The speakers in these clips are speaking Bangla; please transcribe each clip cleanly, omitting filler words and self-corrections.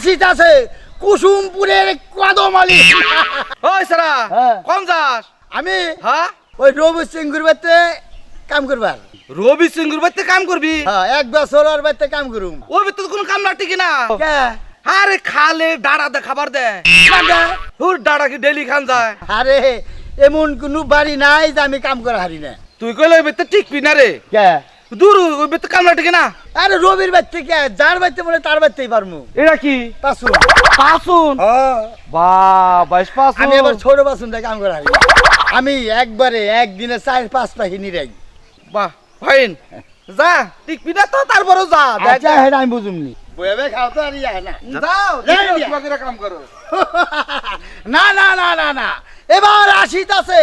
আসিতাছে কুসুমপুরের কদমালি। ওই সারা কোন যাস? আমি হ্যাঁ ওই রবি সিংগুর বাড়িতে কাম করবার। রবি সিংগুর বাড়িতে কাম করবি? হ্যাঁ, 1 বছর ওর বাড়িতে কাম করুম। ওর ভিতরে কোনো কাম লাগতে কিনা? কে? আরে খালে ডাড়া দে খাবার দে। কাঁদা? হুর ডাড়া কি ডেলি খান যায়? আরে এমন কোনো বাড়ি নাই যে আমি কাম করা হারি না। তুই কইলে ওই ভিতরে টিকবি না রে। কে? দূর ওই ভিতরে কাম লাগতে কিনা? আরে রবির বাড়িতে কে? যার বাড়িতে বলে তার বাড়িতেই পারমু। এটা কি পাসুন। পাসুন? হ্যাঁ, বাইশ পাসুন। আমি এবার ছোট বাসুন দিয়ে কাম করা হারি না। আমি একবারে একদিনে 4-5 পাখি নিরাই। বাহ ফাইন। যা টিকবি না তো তারপরও যা। আচ্ছা হেড আমি বুঝুমনি। বইবে খাও তো আর ইয়া না। যাও যাই দেখো দিয়া। তোমাকে কাম করো। না না না না না, এবার আসিতাছে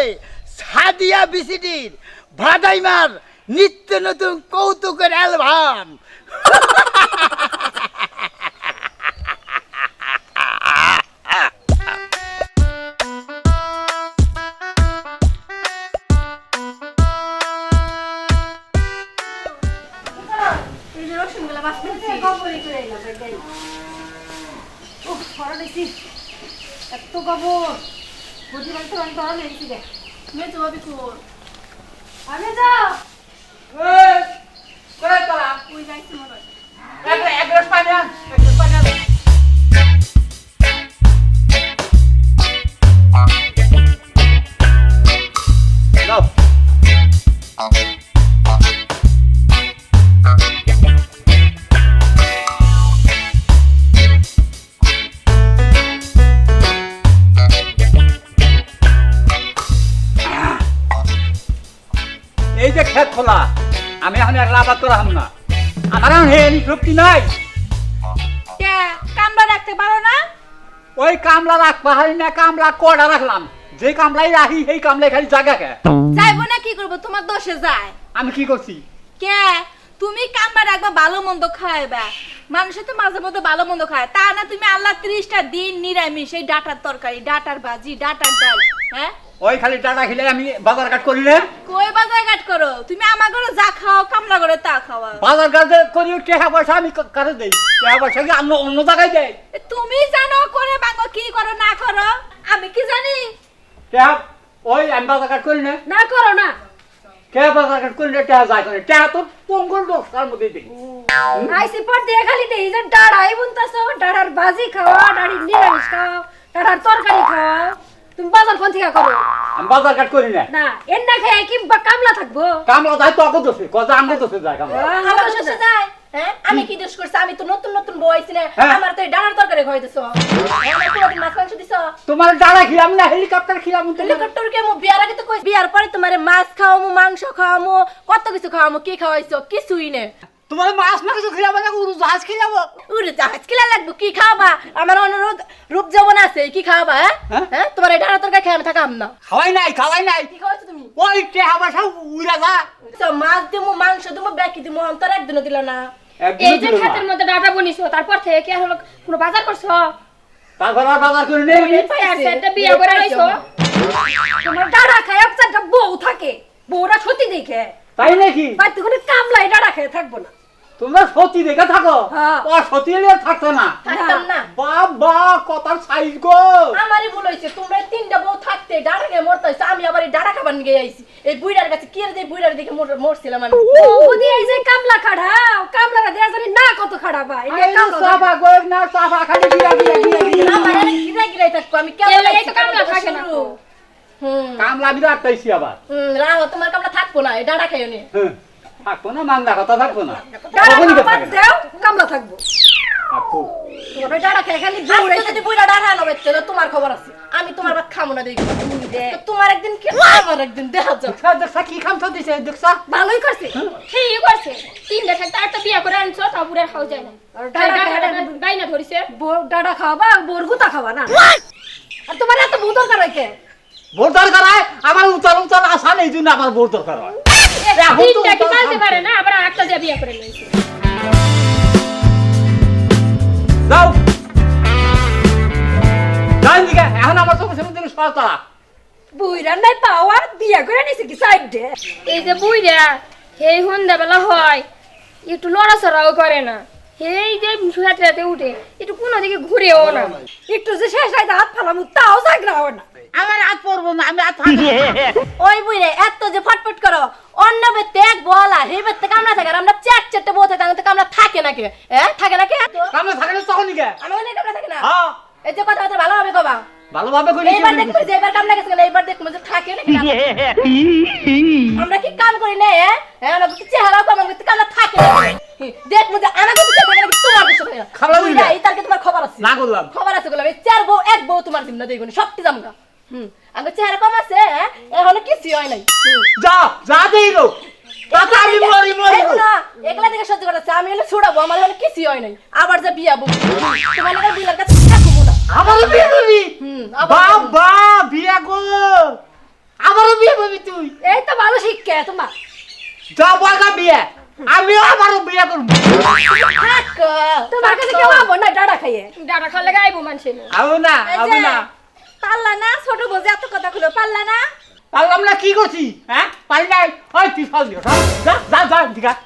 সাদিয়া বিসিডির ভাদাইমার নিত্য নতুন কৌতুকের অ্যালবাম। এত গোবর বুঝি বলতে আমি ধরা লেগেছি রে মেয়ে জবাবি কর আমি যা এই কই তোরা? ওই যাইছি মনে হয় এক গ্লাস পানি আন। এক গ্লাস পানি আন। যাও। এই যে ক্ষেত খোলা আমি এখন একলা আবাদ করা হাম না আমার এখন হেনি শক্তি নাই কে কামড়া রাখতে পারো না ওই কামলা রাখবা হয় না কামলা কড়া রাখলাম যে কামলাই রাখি সেই কামলাই খালি জায়গা খে যাইবো না কি করবো তোমার দোষে যায় আমি কি করছি কে তুমি কামড়া রাখবা ভালো মন্দ খাইবা মানুষে তো মাঝে মধ্যে ভালো মন্দ খায় তা না তুমি আল্লাহ 30টা দিন নিরামিষ এই ডাটার তরকারি ডাটার ভাজি ডাটার ডাল হ্যাঁ ওই খালি টাটা খেলে আমি বাজার ঘাট করি না কই বাজার ঘাট করো তুমি আমার ঘরে যা খাও কামলা করে তা খাওয়া বাজার ঘাট করি টাকা পয়সা আমি কারে দেই টাকা পয়সা কি অন্য অন্য জায়গায় দেয় তুমি জানো করে বাঙ্গো কি করো না করো আমি কি জানি টাকা ওই আমি বাজার ঘাট করি না না করো না কে বাজার ঘাট করি না টাকা যায় করে টাকা তো পঙ্গল দোষ তার মধ্যে দিই আইসি পর দিয়ে খালি দেই যে ডাড়াই বুনতাছো ডাড়ার ভাজি খাওয়া ডাড়ি নিরামিষ খাও ডাড়ার তরকারি খাও তুমি বাজার কোন থেকে করো আমি বাজার ঘাট করি না না এর না খেয়ে কি কামলা থাকবো কামলা যায় তো অত দোষে কথা আমি দোষে যায় কামলা আমার দোষে যায় হ্যাঁ আমি কি দোষ করছি আমি তো নতুন নতুন বউ আইছি না হ্যাঁ। আমার তো এই ডাড়ার তরকারি খাইতেছো আমার কোনদিন মাছ মাংস দিছো তোমার ডাড়া খিলাম না হেলিকপ্টার খিলাম হেলিকপ্টার কে মো বিয়ার আগে তো কই বিয়ার পরে তোমারে মাছ খাওয়ামু মাংস খাওয়ামু কত কিছু খাওয়ামু কি খাওয়াইছো কিছুই না তোমার মাছ মাংস খিলাম না উড়ু জাহাজ খিলাবো উড়ে জাহাজ কিলা লাগবে কি খাওয়াবা আমার অনুরোধ রূপ যেমন আছে কি খাওয়াবা হ্যাঁ হ্যাঁ? হ্যাঁ তোমার এটা তরকারি খেয়ে আমি থাকাম না খাওয়াই নাই কি খাওয়াইছো তুমি ওই টেহা পয়সা উড়া যা তো মাছ দিমু মাংস দিমু বাকি দিমু অন্তর একদিনও দিলা না এই যে খাতের মধ্যে ডাটা বনিছো তারপর থেকে কি হলো কোনো বাজার করছো তারপর আর বাজার করে নেই একটা বিয়ে করে আইছো তোমার ডাটা খায় একটা বউ থাকে বউরা সত্যি দেখে তাই নাকি বাড়িতে কোনো কামলাই ডাটা খেয়ে থাকবো না তোমরা সতী দেখে থাকো হ্যাঁ। ও সতী এলে থাকতো না থাকতাম না বাবা কথার সাইজ গো আমারই ভুল হয়েছে তোমরা তিনটা বউ থাকতে ডাড়া খেয়ে মরতে হয়েছে আমি আবার এই ডাড়া খাবার নিয়ে আইছি এই বুইড়ার কাছে কি রে বুইড়ার দেখে মরছিলাম আমি বৌদি এই যে কামলা খাড়াও কামলারা দেয়া জানি না কত খাড়াবা সাবা গো না সাবা খালি গিরা গিরা গিরা গিরা আমার এনে গিরা গিরাই থাকবো আমি কেমন এই তো কামলা থাকে না কামলা বিরাট পাইছি আবার রাও তোমার কামলা থাকবো না এই ডাড়া খাইও নি থাকবো না মাংলা কথা থাকবো না ডাড়া কখনই তো খাবার থাকে না। দাও কামলা থাকবো থাকবো। তোমার ওই ডাড়া খেয়ে খালি দৌড়ে যদি বুইড়া ডাড়া আনো বেচতে তোমার খবর আছে আমি তোমার ভাত খামো না দেখি তোমার একদিন কি আমার একদিন দেখা যাও দেখছা দেখছা কি খাম তো দিছে দেখছা ভালোই করছে ঠিকই করছে তিনটা থাকতে একটা বিয়া করে আনছো তা বুড়ার খাওয়া যায় না গাইনা ধরিছে ডাটা খাওয়াবা বোর গুতা খাওয়া না আর তোমার এত ভূত দরকার হইছে বোর দরকার হয় আমার উতাল উতাল আসা নেই জন্য আমার বোর দরকার হয় তিনটা কি পালতে পারে না আবার একটা দিয়ে বিয়া করে নিয়েছে যাও যাই দিকে এখন আমার চোখের সামনে থেকে সরতা বুইরা নাই পাওয়া বিয়া করে নিছে কি সাইড দে এই যে বুইরা এই সন্ধ্যাবেলা হয় একটু লড়াচড়াও করে না এই যে রাতে রাতে উঠে একটু কোনো দিকে ঘুরেও না। একটু যে শেষ রাইতে হাত ফালামু তাও জাগরা হয় না। আমার হাত পড়বো না, আমি হাত ফাঁকি ওই বুইরে এত যে ফটফট করো অন্য বেতে এক বলা হে বেতে কামনা থাকে আর আমরা চারটে বলতে তাহলে কামনা থাকে নাকি থাকে নাকি কামলা থাকে না তখনই কে আমার না কামনা থাকে না হ্যাঁ এই যে কথা ভালো হবে কবা ভালোভাবে কইলি এইবার দেখো যে এবার কামনা গেছে না এইবার দেখো যে থাকে নাকি না। আমরা কি কাম করি না আমরা কি চেহারা কম আমরা কি কামনা থাকে দেখো যে আমাকে তো থাকে নাকি তোমার কিছু থাকে খাবলা দিবে এই তার কি তোমার খবর আছে না করলাম খবর আছে বললাম এই চার বউ এক বউ তোমার দিন না দেখুন সবটি জামগা আমার চেহারা কম আছে এখন কিছু হয় নাই যা যা দেইলো তাতে আমি মরি মরি একলা থেকে সহ্য করতেছে আমি হলে ছুড়াবো আমার এখন কিছু হয় নাই আবার যে বিয়া বউ তোমার লাগা বিলার কাছে থাকবো না আমারও বিয়ে করবি আবার বাবা বিয়ে গো আমারও বিয়ে করবি তুই এই তো ভালো শিক্ষা তোমার যা বাগা বিয়ে আমিও আমারও বিয়ে করব থাক তোমার কাছে কেউ আবো না ডাড়া খাইয়ে ডাটা খালে গাইবো মানুষের আবো না আবো না পারলা না ছোট বউ এত কথা খুলো পারলা না পারলাম না কি করছি হ্যাঁ পারি নাই ওই তুই ফল দিও যা যা যা ঠিক আছে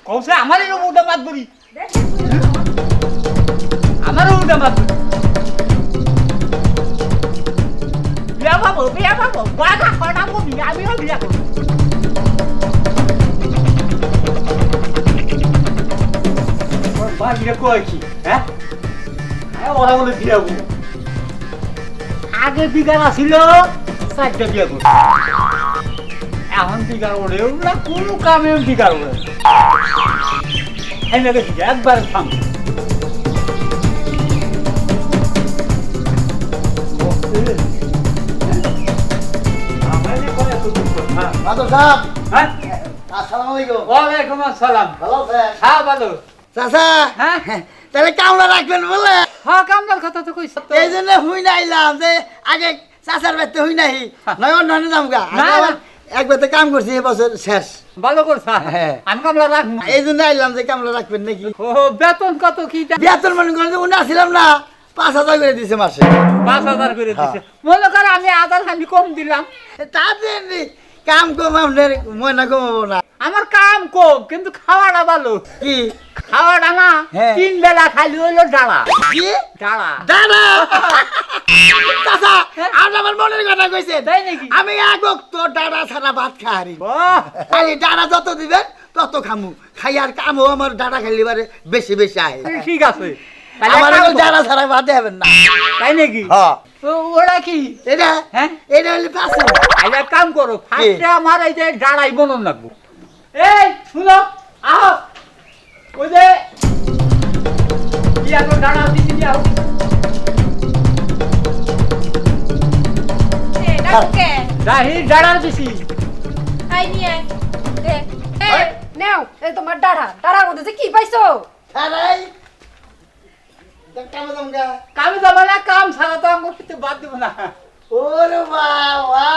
কৌশে আমারই উঠে মাত করি আমারও উঠে মাত করি বিয়া পাবো বাগা কটাবো আমিও বিয়া করবো বিয়ে করেছি হ্যাঁ ওরা বলে বিয়ে করবো আগে বিঘা ছিল 4টা বিয়ে করবো এখন বিঘা ওরেও না কোনো কামেও বিঘা ওরে একবার থাম মাদর সাহেব হ্যাঁ আসসালামু আলাইকুম ওয়ালাইকুম আসসালাম ভালো আছেন হ্যাঁ ভালো চাচা হ্যাঁ তাহলে কামলা রাখবেন বলে হ্যাঁ কামদার কথা তো কইছ এই জন্য হুই নাইলাম যে আগে চাচার বেতে হুই নাহি নয় অন্য যাম গা না, না। এক বেতে কাম করছি এবছর শেষ ভালো করছ হ্যাঁ। আমি কামলা রাখবো এই জন্য আইলাম যে কামলা রাখবেন নাকি ও বেতন কত কি বেতন মনে করেন যে উনি আসছিলাম না 5,000 করে দিছে মাসে 5,000 করে দিছে মনে কর আমি আধার খানি কম দিলাম তাতে কাম কম আপনার ময়না কমাবো না আমার কাম কম কিন্তু খাওয়াটা ভালো কি খাওয়াটা না হ্যাঁ। 3 বেলা খালি হইলো ডালা কি ডালা দাদা চাচা আপনি আমার মনের কথা কইছেন তাই নাকি? আমি একক তো ডাড়া ছাড়া ভাত খাহারি বাহ খালি ডাড়া যত দিবেন তত খামু খাই আর কামও আমার ডাড়া খাইলে বারে বেশি বেশি আহে ঠিক আছে তাহলে আমার এক কাম কর। ডাড়া ছাড়া ভাত দেবেন না তাই নাকি হ্যাঁ ওরা কি এটা হ্যাঁ এটা হলে পাঁচশো তাহলে এক কাম করো ফার্স্টে আমার এই যে ডাড়াই বনন লাগবো এই শুনো আহ ওই যে ইয়া তো ডাড়া দিছি যাও রাহি ডাড়ার দিছি নেও এই তোমার ডাড়ার মধ্যে যে কি পাইছো ছাড়াই কামে যামগা কামে যাবো না কাম ছাড়া তো আমার কিছু বাদ দিব না ওরে বাবা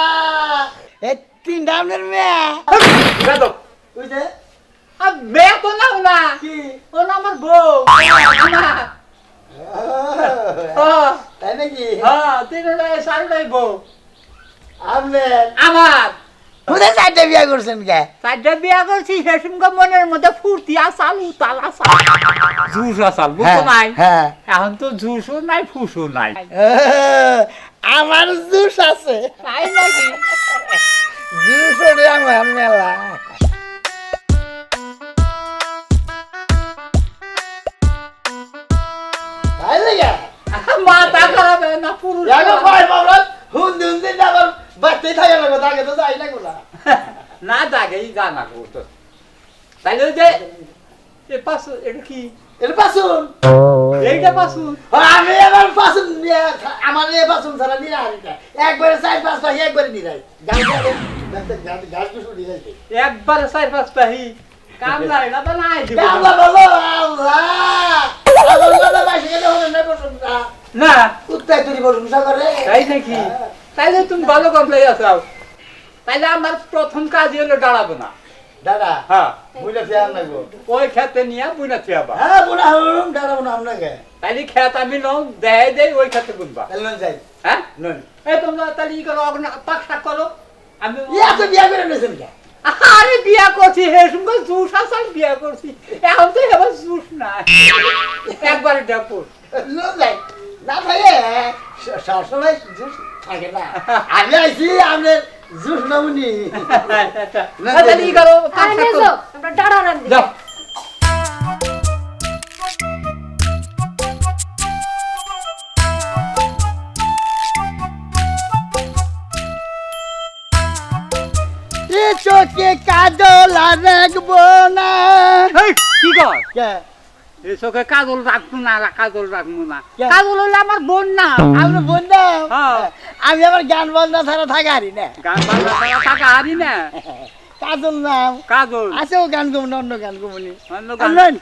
এই তিন দামের মেয়ে বেদক বুঝছে আর মেয়ে তো নাও না কি ও না আমার বউ আমার তাই নাকি হ্যাঁ তিনটাই সারটাই বউ আপনার আমার কোথায় চারটে বিয়া করছেন কে চারটা বিয়া করছি সেসমকে মনের মধ্যে ফুর্তি আসাল উতাল আসাল জুস আসাল বুঝতো নাই হ্যাঁ এখন তো জুসও নাই ফুসও নাই আমার জুস আছে তাই নাকি জুস ওরে আমার মেলা তাই লাগে মাথা খারাপ হয় না পুরুষ জানো ভাই বাবা হুন্দি হুন্দি না আবার বাচ্চাই থাকে না কথা আগে তো যাই না গোলা না জাগে জানা করতো তাইলে ওই যে এ পাশু এটা কি এর পাশুন এইটা পাশু আমি এবার পাশুন আমার এ পাশুন ছাড়া নিয়ে হারিটা একবারে 4-5 পাহি একবারে নিয়ে যাই গাছ গাছ তো শুনি যাইতে একবার 4-5 পাহি কাম নাই না তো নাই দিব কামলা বলো আল্লাহ আল্লাহ না বাইসে গেলে হবে না প্রশংসা না উত্তাই তুই প্রশংসা করে তাই নাকি তাইলে তুমি ভালো কমপ্লাই আসাও তাইলে আমার প্রথম কাজ হলো দাঁড়াবো না দাদা হ্যাঁ বুঝলে ফেয়ার না গো ওই খেতে নিয়ে বুঝনা থিয়াবা হ্যাঁ বুড়া হলাম দাঁড়াবো না আপনাকে তাইলে খেত আমি নও দেয় দেই ওই খেতে বুনবা তাহলে নয় যাই হ্যাঁ নয় এই তোমরা তাহলে ই করো পাক শাক করো আমি ইয়া তো বিয়া করে নিয়েছেন কে আরে বিয়া করছি হে সঙ্গে জুস আসার বিয়া করছি এখন তো এবার জুস না একবারে ডাপুর লোক যাই না ভাই সবসময় জুস থাকে না আমি আইছি আপনার জুস নামুনি আচ্ছা ই করো আরে নেজো আমরা ডাড়া রান দিই যাও এ চোখে কাজল আর রাখবো না এই কি কর কে এই চোখে কাজল রাখবো না কাজল রাখবো না কেন? কাজল হলে আমার বোন না আপনি বললাম হ্যাঁ। আমি আবার গান বাজনা ছাড়া থাকা হারি না গান বাজনা ছাড়া টাকা হারি না কাজল নাম কাজল আছে ও গান গমন অন্য গান গমনি অন্য গান। আনলেন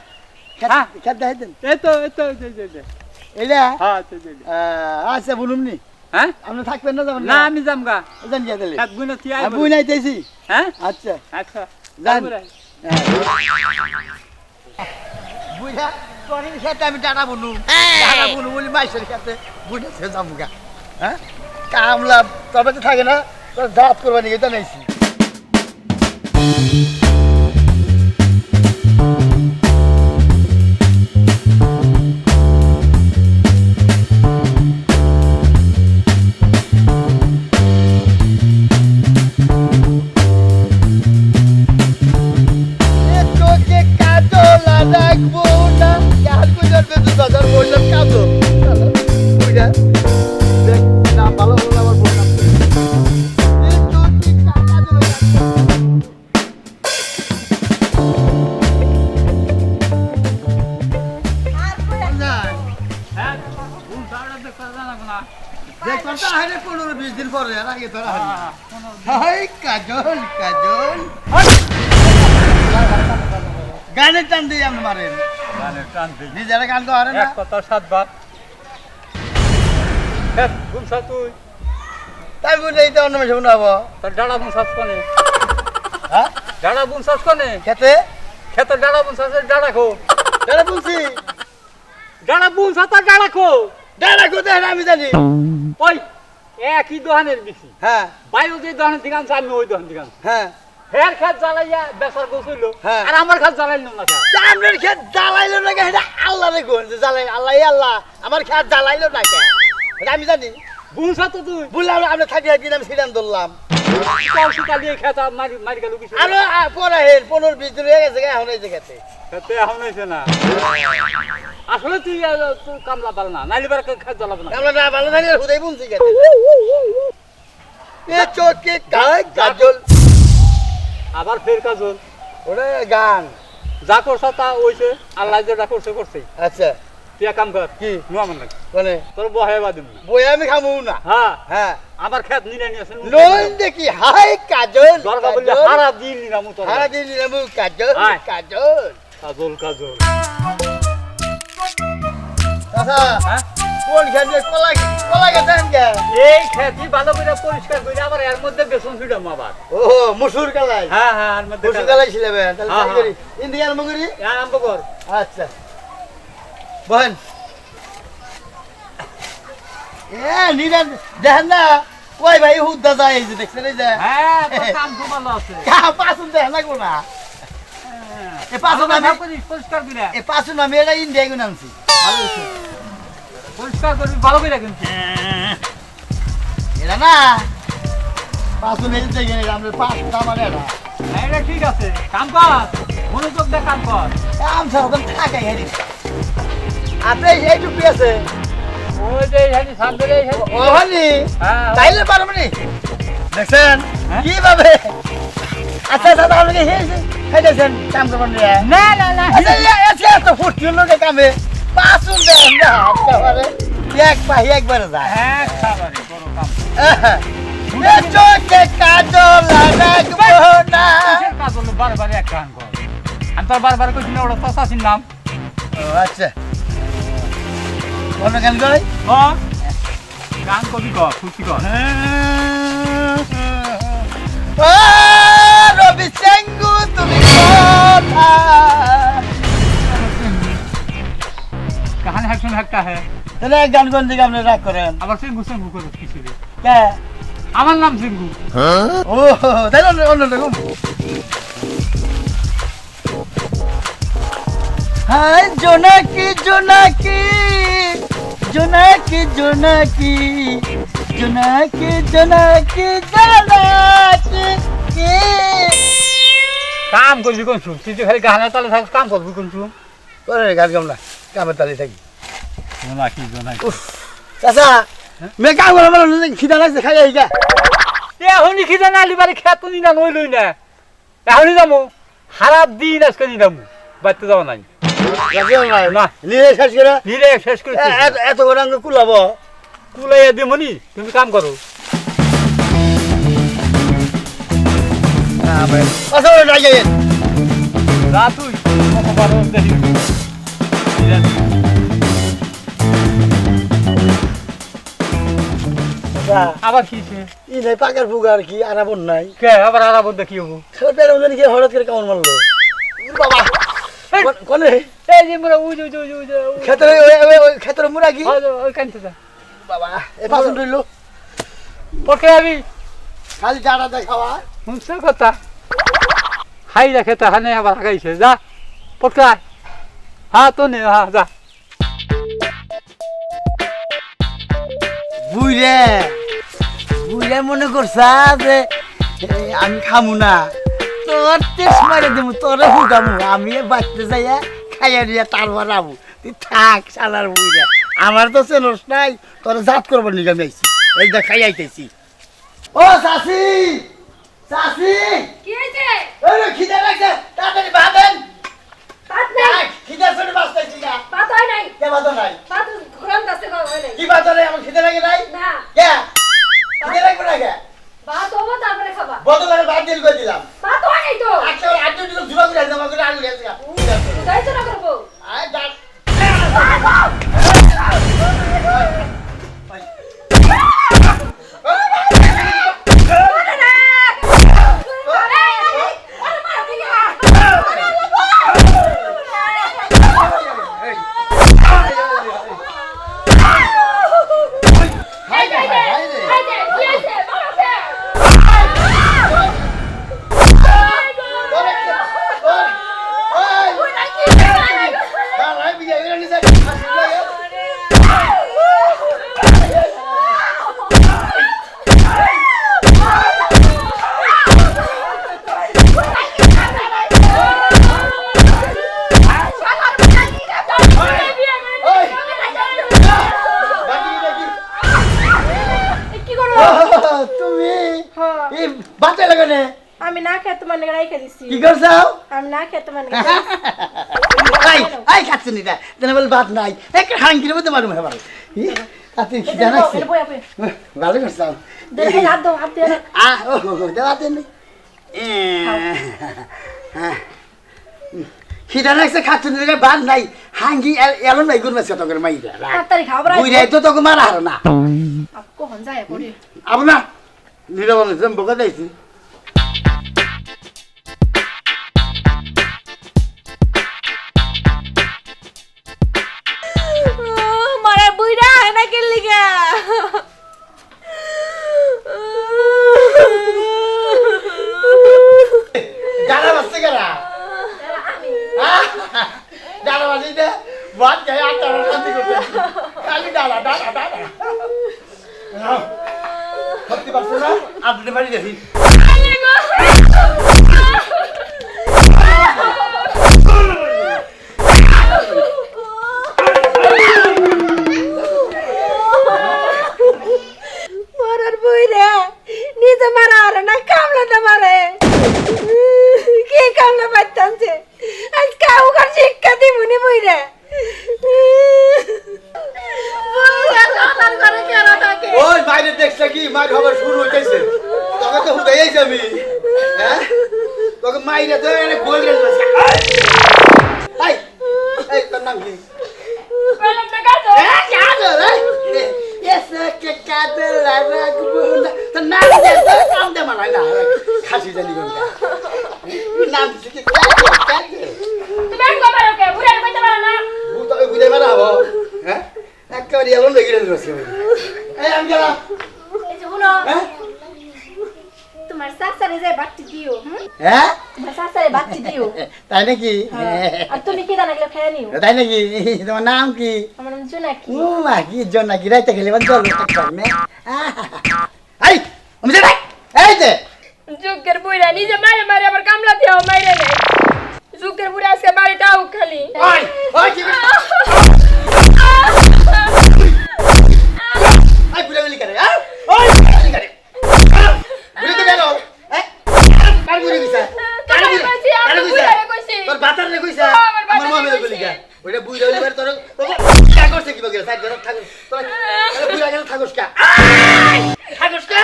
হ্যাঁ। খেতে হাইতেন এই তো এটা হ্যাঁ আচ্ছা বলুন নি হ্যাঁ আপনি থাকবেন না যাবেন না আমি যামগা জান গিয়ে দিলে এক গুণ কি আমি বুই নাইতেছি হ্যাঁ আচ্ছা আচ্ছা যান। যান বুঝা তোর সাথে আমি টাটা বলুন টাটা বলুন বলি মাইসের সাথে বুঝে সে যাবুগা হ্যাঁ কামলা তবে তো থাকে না তোর দাঁত করবা নিয়ে তো নাইছি চোখে কাজল রাখবো না কাল কইলার বেদু দাদার বললাম কাজল বুঝা দেখ না ভালো হলো আমার বললাম চোখে কাজল হ্যাঁ ভুল সারা দেখতে জানা না দেখ কথা হয় 15-20 দিন পরে আর আগে তোরা হাই কাজল কাজল গানের টান দিয়ে আপনি মারেন গানের টান দিই নিজেরা গান তো হারে না এক কথা 7 বার হ্যাঁ গুমসা তুই তাই বুঝে এই তো অন্য মেশে শোনাবো তোর ডাড়া বুনসাস কোনে হ্যাঁ ডাড়া বুনসাস কোনে খেতে খেতে ডাড়া বুনসাস ডাড়া খো তারা বলছি ডাড়া বুনসা তো ডাড়া খো দাঁড়া কোথায় আমি জানি ওই একই দোকানের বেশি হ্যাঁ বাইরে যে দোকানের দিকে আনছে আমি ওই দোকান দিকে আনছি হ্যাঁ হের খেত জ্বালাইয়া বেচার গোছইল হ্যাঁ। আর আমার খেত জ্বালাইল না খেত আপনার খেত জ্বালাইলো না এটা আল্লাহ রে কোন জ্বালাই আল্লাহ আল্লাহ আমার খেত জ্বালাইলো না কে এটা আমি জানি বুনসা তো তুই বললাম আপনি থাকি একদিন আমি সিদ্ধান্ত ধরলাম কাল সকালে খেত মারি মারি গেল কিছু আরো পরে হের 15-20 দিন হয়ে গেছে এখন এই জায়গাতে খেতে এখন হয়েছে না আসলে তুই তুই কামলা পাল না নাইলে বার খেত জ্বালাবো না আমরা না ভালো জানি হুদাই বুনছি গেছে এ চোখে কাজল আবার ফের কাজল ওরে গান যা করছা তা হইছে আল্লাহ যেটা করছে করছে আচ্ছা তুই এক কাম কর কি নোয়া মন লাগে মানে তোর বহে বাদিম না বই আমি খামু না হ্যাঁ হ্যাঁ আমার খেত নিলে নিয়ে আসেন লোন দেখি হাই কাজল দরকার বললে হারা দিন নিলাম তোর হারা দিন নিলাম কাজল আয়। কাজল কাজল কাজল আচ্ছা হ্যাঁ কোন খেতে কলা গেছেন কে এই খেতি ভালো করে পরিষ্কার করে আবার এর মধ্যে বেসন ছিটাম আবার ও মুসুর কালাই হ্যাঁ হ্যাঁ এর মধ্যে মুসুর কালাই ছিলেবেন তাহলে হ্যাঁ, তাই করি ইন্ডিয়ান মুগুরি আরম্ভ কর আচ্ছা বহেন এ নিরান দেখেন না কই ভাই হুদ্দা যায় এই যে দেখছেন এই যে হ্যাঁ তোর কাম খুব ভালো আছে কা পাসুন দেখেন না কোনা এ পাসুন আমি পরিষ্কার করে এ পাসুন আমি এটা ইন্ডিয়া গুণ আনছি ভালো হইছে। পরিষ্কার করবি ভালো করে কিন্তু এটা না পাসুন এই যে গেলে আমরা পাস দামারে না হ্যাঁ এটা ঠিক আছে কাম কর মনোযোগ দিয়ে কাম কর আম সরকম থাকাই হেরি আপনি এইটুকু আছে ওই যে হেনি সামনে এই হেনি ওহনি হ্যাঁ তাইলে পারবো নি দেখছেন হ্যাঁ? কিভাবে আচ্ছা আচ্ছা তাহলে কি হেঁটেছেন কাম করবেন না না না আচ্ছা আচ্ছা তো ফুটছিল লোকে কামে পাঁচুন দেন না একেবারে এক পাহি একবারে যায় হ্যাঁ খাবারে বড় কাম এ চোখে কাজল রাখবো না কিসের কাজ হলো বারবার এক গান কর আমি তো বারবার কইছি না ওটা চাচাসির নাম ও আচ্ছা কোন গান করে কর গান কবি কর খুশি কর ও রবি চেঙ্গু তুমি কোথা কাহানি হ্যাকশন হ্যাকটা হ্যাঁ তাহলে এক গান কোন দিকে আপনি রাগ করেন আবার সে গুছে মুখ করে কিছু রে কে আমার নাম সিঙ্গু। ও তাই অন্য রকম। হাই জোনাকি জোনাকি জোনাকি জোনাকি জোনাকি জোনাকি জোনাকি কাম করবি কোন শুন, তুই তো খালি গানের তালে থাক, কাম করবি কোন শুন। ওরে গান গাম না, কামের তালে থাকি। জোনাকি জোনাকি চাচা মে কাম করে আমার খিদা লাগছে, খাই আই গা। এখনই খিদে না লিবারে খেত নি না নই লই না, এখনই যাবো। খারাপ দিন আজকে নি যাবো, বাড়তে যাওয়া নাই। না নিয়ে শেষ করে নিরে শেষ করে এত করে আঙ্গ কুলাবো। কুলাইয়া দিমনি, তুমি কাম করো। আচ্ছা ওরে নাই যাই যা তুই কত বড় দেখি। আবার কি ই নাই পাকার ফুগার কি আনাবন নাই। কে আবার আরাবো দেখি হবো। পের ওজন কি হঠাৎ করে কেমন মারলো বাবা কোনে এই যে মোরা উজ উজ উজ উজ ক্ষেত্রে ক্ষেত্রে মুরা কি ওই কানতে যা বাবা এ পাশন রইলো পড়কে আবি খালি জাড়া দেখাওয়া। শুনছ কথা হাই রাখে তাহানে আবার আগাইছে যা পড়কে আয়। হ্যাঁ তো নে, হ্যাঁ যা। বুইরে বুইরে মনে করছা যে আমি খামু না, তোর টেস্ট মারে দেবো, তোরে ফুটামু, আমি বাঁচতে যাইয়া খাইয়া দিয়া তারপর আবু। তুই থাক সালার বুইরে, আমার তো চেনস নাই, তোর জাত করবার নিগে আমি আইছি, এই দেখ খাই আইতেছি। ও চাচি চাচি কি হয়েছে? ওরে খিদে লাগছে, তাড়াতাড়ি ভাবেন। ভাত নাই। খিদে চলে বাঁচতেছি না। ভাত হয় নাই। কে বাদ নাই? ভাত ঘুরান দাসে হয় নাই। কি বাদ নাই? আমার খিদে লাগে নাই? না। কে খিদে লাগবে না কে? ভাত হবো তারপরে খাবা। বদলে বাদ দিল করে দিলাম। ভাত হয় নাই তো। আচ্ছা আজ দিন জুড়া করে জমা করে আলু গেছে। দাইছো না করবো। আয় ডাক আমি না খেয়ে তোমার নিয়ে রাইখা দিছি। কি করছাও? আমি না খেয়ে তোমার নিয়ে আই আই খাচ্ছ নি রে, দেনা বল বাদ নাই, এক হাঙ্গির মধ্যে মারুম হে ভালো। আতে কি জানাইছে? ভালো করছাও। দেখে হাত দাও, হাত দিয়ে আ ও দেওয়া দেন। খিদা লাগছে খাচ্ছ নি রে, বাদ নাই, হাঙ্গি এলো নাই গুরমা সেটা করে মাইরা। তাড়াতাড়ি খাও বড়। বুইরা তো তোকে মারা হারো না। আপকো হন যায় পড়ে। আপনা নিরবন জম বকা দেইছি। মারা বুইরা না কে লিগা। জানা বাসছে কেরা? আমি জানা বাসি দে বাদ যায় আটা শান্তি করতে। খালি ডালা ডালা ডালা। সত্যি পারছ না? আপনি বাড়ি দেখি। মারার বুইরা নিজে মারা আর না কামলাতে মারে। কি কামলা পাইতাছে আজ কাউ কার শিক্ষা দিমুনি বুইরা। ওই বাইরে দেখছ কি মার খবর শুরু হইতেছে, তোকে তো হুদাই যাবি। হ্যাঁ তোকে মাইরে তো এনে গোল গেল। এই এই তোর নাম কি? খাসি জানি নাম বুঝে মারা হবো। হ্যাঁ একেবারে এলো লেগে রয়েছে। এই আমি গেলাম। যে বাচ্চি দিও হ্যাঁ তোমার চাচারে বাচ্চি দিও তাই নাকি আর তুমি কি জানা গেলে খেয়ে নিও তাই নাকি তোমার নাম কি আমার নাম জোনাকি ও মা কি জন্য কি রাইতে খেলে বান চলো মে আই আমি যাই এই যে যুগের বুইরা নিজে মারে মারে আবার কামলা দিও মাইরে নেই যুগের বুইরা আজকে বাড়িটাও খালি ওই ওই কি আই পুরা গলি করে ওই গলি করে বুঝে তো গেল কার বুড়ি কইছা কার বুড়ি তোর বাতার রে কইছা আমার মা মেলে গলি কা ওইটা বুইরা গলি তোর কি করছে কি বগে সাইড ধরে থাকো তোর বুইরা গেল থাকোস কা থাকোস কা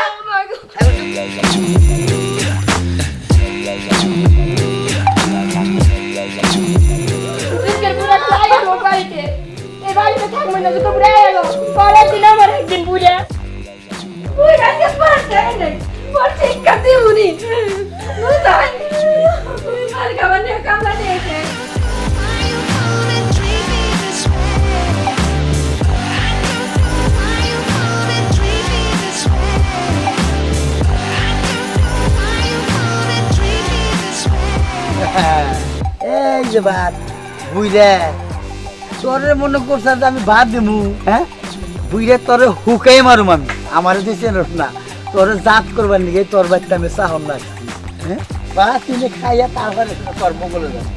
যুগের বুইরা তাই আমার বাড়িতে এই বাড়িতে থাকবে না যুগের বুইরা এলো পরের দিন আমার একদিন বুইরা বুইরা কে পারতে নাই মোর ঠিক কাটে উনি বুঝাই আর খাবার নিয়ে কামলা দিয়েছে এই যে ভাত বুইরা তোরে মনে করছ আমি ভাত দিমু হ্যাঁ বুইরা তোরে হুকাই মারুম আমি আমারে দিছে না তোরে জাত করবার নিগে তোর বাচ্চা আমি চাহন লাগছি হ্যাঁ বা তিনি খাইয়া তারপরে কর্ম করে যাবে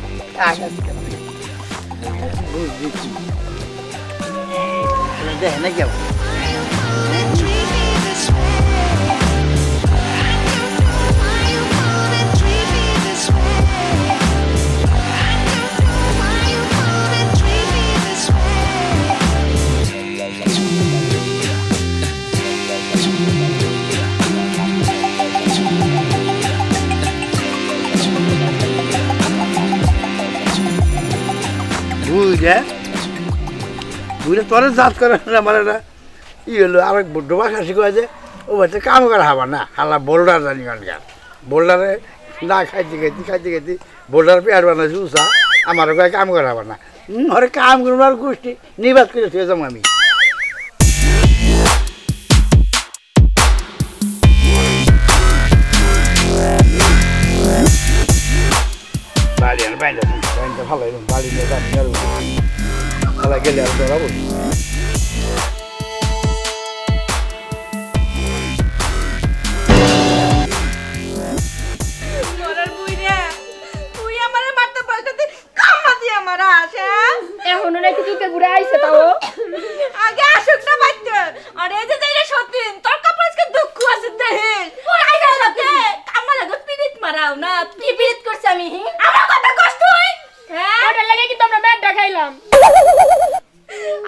দেখ না কেউ বুঝলে তোরে জাত করে না মানে না ই হলো আর বড্ড ভাষা শিখা যে ও বাচ্চা কাম করা হবা না হালা বোল্ডার জানি গান বোল্ডারে না খাইতে খাইতে বোল্ডার পেয়ার বানাইছি উষা আমার গায়ে কাম করা হবা না ওরে কাম করবার গোষ্ঠী নিবাদ করে থুয়ে যাবো আমি বাড়ি আর বাইরে ভালো বাড়ি নিয়ে যাবি আর ভালো গেলে আর ধরাবো এখনো নাকি যুগের বুইরা আইছে তাও আগে আসুক না বাচ্চা আর এই যে যাইরা সতীন তোর কাপড় আজকে দুঃখ আছে দেহে ওই আইগা সাথে আমার লাগত পিরিত মারাও না কি পিরিত করছ আমি আমার কথা কষ্ট হই হ্যাঁ ওটা লাগে কি তোমরা ব্যাগটা খাইলাম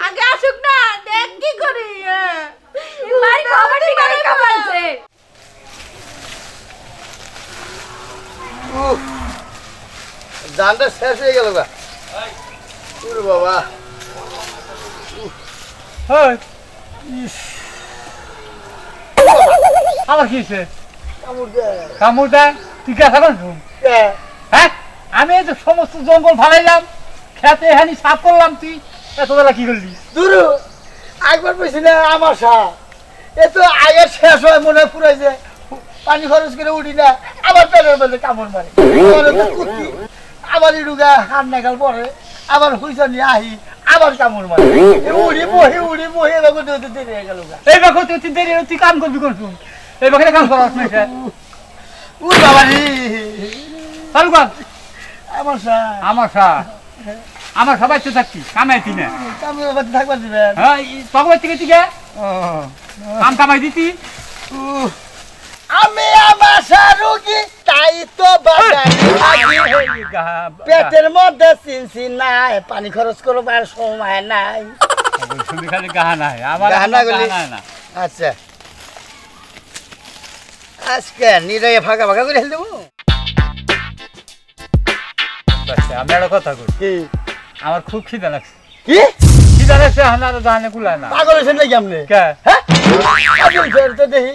আগে আসুক না দেখ কি করি ভাই খবর ঠিক আছে কামালছে জানটা শেষ হয়ে গেল গা ওরে বাবা হ্যাঁ আবার কি হয়েছে কামড় দেয় তুই কে থাকুন হ্যাঁ আমি এই তো সমস্ত জঙ্গল ফালাইলাম খেতে এখানে সাফ করলাম তুই এতবেলা কি করলি দুরু একবার পেয়েছি না আমার সাপ এ তো আগে শেষ হয় মনে পুরাইছে পানি খরচ করে উঠি না আবার পেটের মধ্যে কামড় মারে আবার ইডুগা হাত নাগাল পরে আবার হুইসা নিয়ে আহি আবার কামড় মারে উড়ি বহে এবার দেরি হয়ে গেল এই বাকি তুই দেরি তুই কাম করবি করছুন এই বাকি কাম করাস না উড় বাবা রে চালু কর আমার সাপ আমার সবাই তো থাকছি কামাইতি না কামড় বাদ থাকবার দিবেন হ্যাঁ তখন থেকে কাম কামাই দিতি আমি আমার রোগী তাই তো বাজাই পেটের মধ্যে চিনছি নাই পানি খরচ করবার সময় নাই খালি গাহা নাই আমার না আচ্ছা আজকে নিরাই ফাঁকা ফাঁকা করে দেবো আমি একটা কথা কই আমার খুব খিদা লাগছে কি খিদা লাগছে আমার জানে কুলায় না পাগল হয়েছেন নাকি আপনি কে হ্যাঁ পাগল হয়েছেন তো দেখি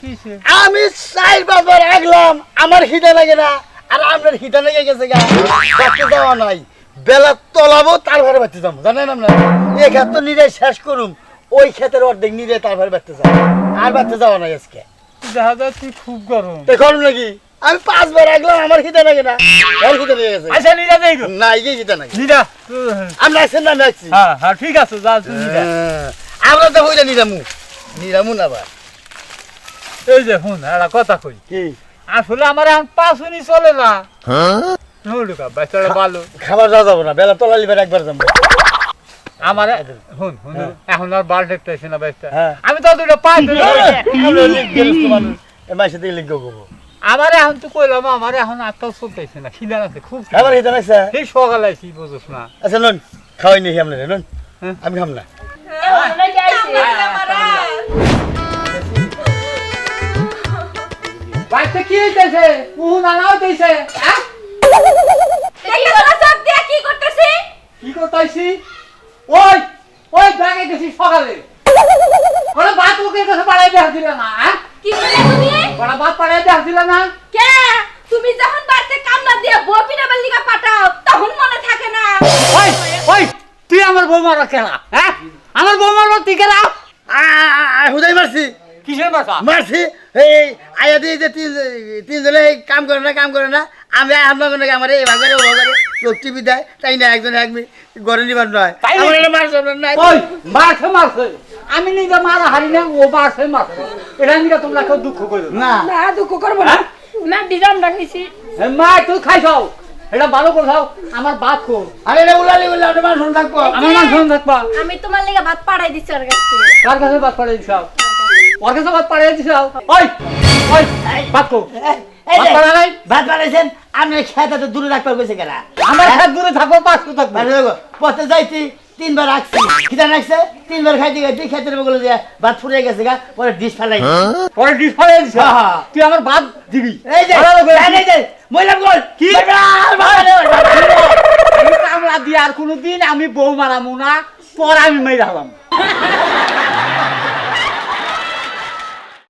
কিছে আমি 4-5 বার আগলাম আমার খিদা লাগে না আর আপনার খিদা লেগে গেছে গা বাচ্চা যাওয়া নাই বেলা তলাবো তার ঘরে বাচ্চা যাবো জানেন আপনার এই ক্ষেত তো নিরাই শেষ করুম ওই ক্ষেতের অর্ধেক নিরাই তার ঘরে বাচ্চা যাবো আর বাচ্চা যাওয়া নাই আজকে দেখা যায় তুই খুব গরম দেখুন নাকি আমি 5 বার রাখলাম আমার খিদে লাগে না আর খিদে লেগে গেছে আচ্ছা নিরা দেই গো না এই খিদে লাগে নিরা আমি রাখছেন না রাখছি হ্যাঁ হ্যাঁ ঠিক আছে যা তুই নিরা আমরা তো হইলা নিরামু না বা এই যে শুন একটা কথা কই কি আসলে আমার এখন পাঁচুনি চলে না নুডুকা বেচারা ভালো খাবার যাওয়া যাবো না বেলা তলালি বের একবার যাবো আমার শুন শুন এখন আর বাল দেখতেছি না বেচতে হ্যাঁ। আমি তো দুটো পাই আমরা লিখ গেলস তো মানুষ এ মাসে থেকে লিখ গো আমার এখন তো কইলাম আমার এখন আত্মা চলতেছে না খিদা আছে খুব খাবার খিদে লাগছে সেই সকালে আইছি বুঝছ না আচ্ছা নন খাওয়াই নি আমরা নন হ্যাঁ। আমি খাম না বাইতে কি হইতেছে মুহ নানা হইতেছে কি করতেছি কি করতেছি ওই ওই ব্যাগে গেছি সকালে ওরা ভাত ওকে কাছে পাড়াই দেওয়া দিল না কি করলে তুমি ওরা ভাত পাড়াই দেওয়া দিল না কে তুমি যখন বাড়িতে কামলা দিয়ে বপিনা বেলিকা পাঠাও তখন মনে থাকে না ওই ওই তুই আমার বৌমার কেলা হ্যাঁ আমার বৌমার তুই কেলা হুদাই মারছি কিসের বাসা মারছি এই আয়া দিয়ে যে তিনজনে কাম করে না আমি আমরা কোনো আমার এই ভাগরে ও ভাগরে শক্তি বিদায় তাই না একজন এক গড়ে নিবার নয় তাই আমার এটা মারছে নাই ওই মারছে মারছে আমি নিজে মারা হারি না ও মারছে মারছে এটা নিয়ে তোমরা কেউ দুঃখ করো না না দুঃখ করবো না না ডিজাম রাখিছি মা তুই খাইছাও এটা ভালো করে খাও আমার বাপ কো আরে রে উলালি উলালি আমার শুন থাকবো আমার মান শুন থাকবা আমি তোমার লেগে ভাত পাড়াই দিছি ওর কাছে কার কাছে বাদ পাড়াই দিছাও ওর কাছে বাদ পাড়াই দিছাও ওই ওই বাদ কো এই বাদ যে, পাড়া নাই ভাত বানাইছেন আপনি খেতে তো দূরে রাখবার কইছে কেনা আমার হাত দূরে থাকবো পাঁচ কো থাকবো পথে যাইছি 3 বার রাখছি খিদা রাখছে 3 বার খাইতে খাইতে খেতের বগলে যে ভাত ফুরিয়ে গেছে গা পরে ডিশ ফেলাই পরে ডিস পাড়াই দিছ হ্যাঁ। তুই আমার বাদ দিবি এই যে ভালো করে এই যে মইলাম গোল কি? কি আমি কামলা দিয়ে আর কোনোদিন আমি বউ মারামু না পর আমি মেরে হলাম